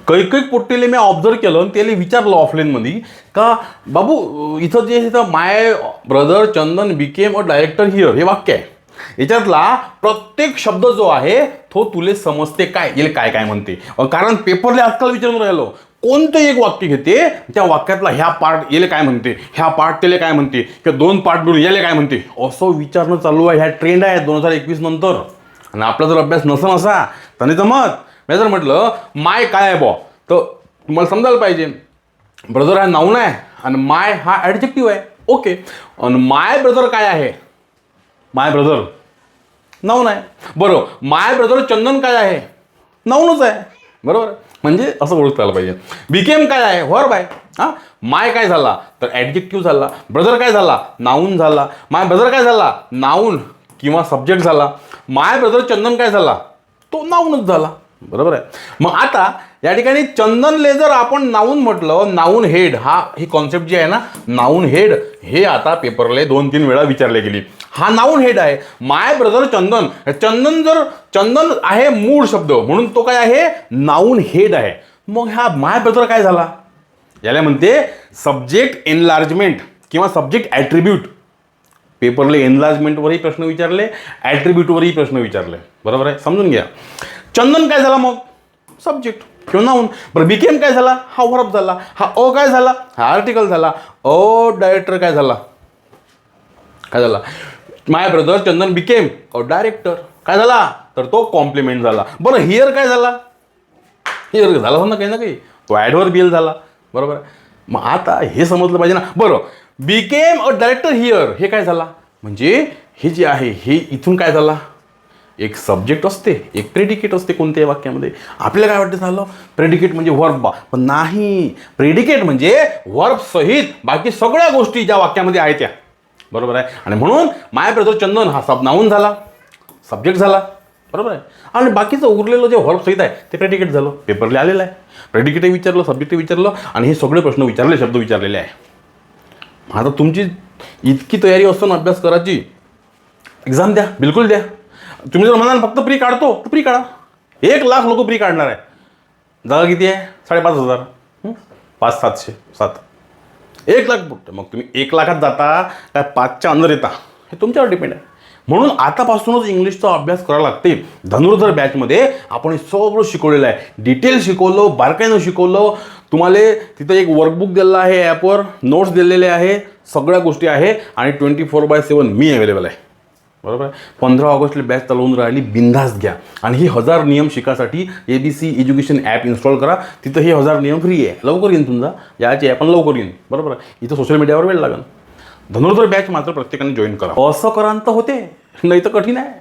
कैक पोट्टेले मी ऑब्झर्व केलं आणि त्याला विचारलं ऑफलाईनमध्ये का बाबू इथं जे इथं my brother Chandan became a director here हे वाक्य आहे, याच्यातला प्रत्येक शब्द जो आहे तो तुले समजते काय, येईल काय काय म्हणते. कारण पेपरले आजकाल विचारून राहिलो, कोणतं एक वाक्य घेते त्या वाक्यातला ह्या पार्ट येले काय म्हणते, ह्या पार्ट त्याला काय म्हणते, किंवा दोन पार्ट मिळून याले काय म्हणते, असं विचारणं चालू आहे. ह्या ट्रेंड आहे 2021 नंतर. आणि आपला जर अभ्यास नसन असा तर नाही जमत. मी जर म्हटलं माय काय आहे बॉ, तर तुम्हाला समजायला पाहिजे ब्रदर हा नाऊन आहे आणि माय हा ॲडजेक्टिव्ह आहे. ओके. आणि माय ब्रदर काय आहे, माय ब्रदर नाऊन आहे. बरोबर. माय ब्रदर चंदन काय आहे, नाऊनच आहे. बरोबर. म्हणजे असं ओळखता आलं पाहिजे. बिकेम काय आहे, व्हर्ब आहे. हां. माय काय झाला तर ॲडजेक्टिव्ह झाला. ब्रदर काय झाला, नाऊन झाला. माय ब्रदर काय झाला, नाऊन किंवा सब्जेक्ट झाला. माय ब्रदर चंदन काय झाला, तो नाऊनच झाला. बरोबर आहे. मग आता या ठिकाणी चंदनले जर आपण नाऊन म्हटलं, नाऊन हेड हा ही कॉन्सेप्ट जी आहे ना, नाऊन हेड हे आता पेपरले 2-3 वेळा विचारले गेली. हा नाऊन हेड आहे. माय ब्रदर चंदन, चंदन जर चंदन आहे मूळ शब्द म्हणून तो काय आहे, नाऊन हेड आहे. मग हा माय ब्रदर काय झाला, याला म्हणते सब्जेक्ट एनलार्जमेंट किंवा सब्जेक्ट ॲट्रिब्यूट. पेपरले एनलार्जमेंटवरही प्रश्न विचारले, ॲट्रिब्यूटवरही प्रश्न विचारले. बरोबर आहे, समजून घ्या. चंदन काय झाला मग, सब्जेक्ट किंवा नाऊन. बरं बिकेम काय झाला, हा व्हर्ब झाला. हा अ काय झाला, हा आर्टिकल झाला. डायरेक्टर काय झाला, काय झाला, my brother Chandan became a director काय झाला तर तो कॉम्प्लिमेंट झाला. बरं हिअर काय झाला, हिअर झाला ना काही ना काही, तो ॲडव्हर्बियल झाला. बरोबर आहे. मग आता हे समजलं पाहिजे ना. बरं बिकेम अ डायरेक्टर हिअर हे काय झाला, म्हणजे हे जे आहे हे इथून काय झाला, एक सब्जेक्ट असते, एक प्रेडिकेट असते कोणत्याही वाक्यामध्ये. आपल्याला काय वाटतं झालं प्रेडिकेट म्हणजे वर्ब, पण नाही. प्रेडिकेट म्हणजे वर्ब सहित बाकी सगळ्या गोष्टी ज्या वाक्यामध्ये आहेत त्या. बरोबर आहे. आणि म्हणून माय ब्रदर चंदन हा नाऊन झाला, सब्जेक्ट झाला. बरोबर आहे. आणि बाकीचं उरलेलं जे वर्ब सहित आहे ते प्रेडिकेट झालं. पेपरला आलेलं आहे. प्रेडिकेटही विचारलं, सब्जेक्टही विचारलं आणि हे सगळे प्रश्न विचारले, शब्द विचारलेले आहे. आता तुमची इतकी तयारी असतो ना अभ्यास करायची, एक्झाम द्या, बिलकुल द्या. तुम्ही जर म्हणाल फक्त प्री काढतो तर प्री काढा. 1,00,000 लोक प्री काढणार आहे. जागा किती आहे, 5,500. 5,700 7 1,00,000 फक्त. मग तुम्ही 1,00,000त जाता काय 5च्या अंदर येता हे तुमच्यावर डिपेंड आहे. म्हणून आतापासूनच इंग्लिशचा अभ्यास करावा लागते. धनुर्धर बॅचमध्ये आपण हे सगळं शिकवलेलं आहे. डिटेल शिकवलं, बारकाईनं शिकवलं. तुम्हाला तिथं एक वर्कबुक दिलेलं आहे, ॲपवर नोट्स दिलेले आहे, सगळ्या गोष्टी आहे. आणि 24/7 मी अवेलेबल आहे. बरोबर आहे. 15 ऑगस्टला बॅच चालवून राहिली, बिंदास घ्या. आणि ही 1000 नियम शिकासाठी ABC एज्युकेशन ॲप इन्स्टॉल करा. तिथं हे 1000 नियम फ्री आहे. लवकर येईन तुमचा, याची ॲप पण लवकर येईन. बरोबर आहे. इथं सोशल मीडियावर वेळ लागेल. धनुर्धर बॅच मात्र प्रत्येकाने जॉईन करा. असं करांत होते, नाही तर कठीण आहे.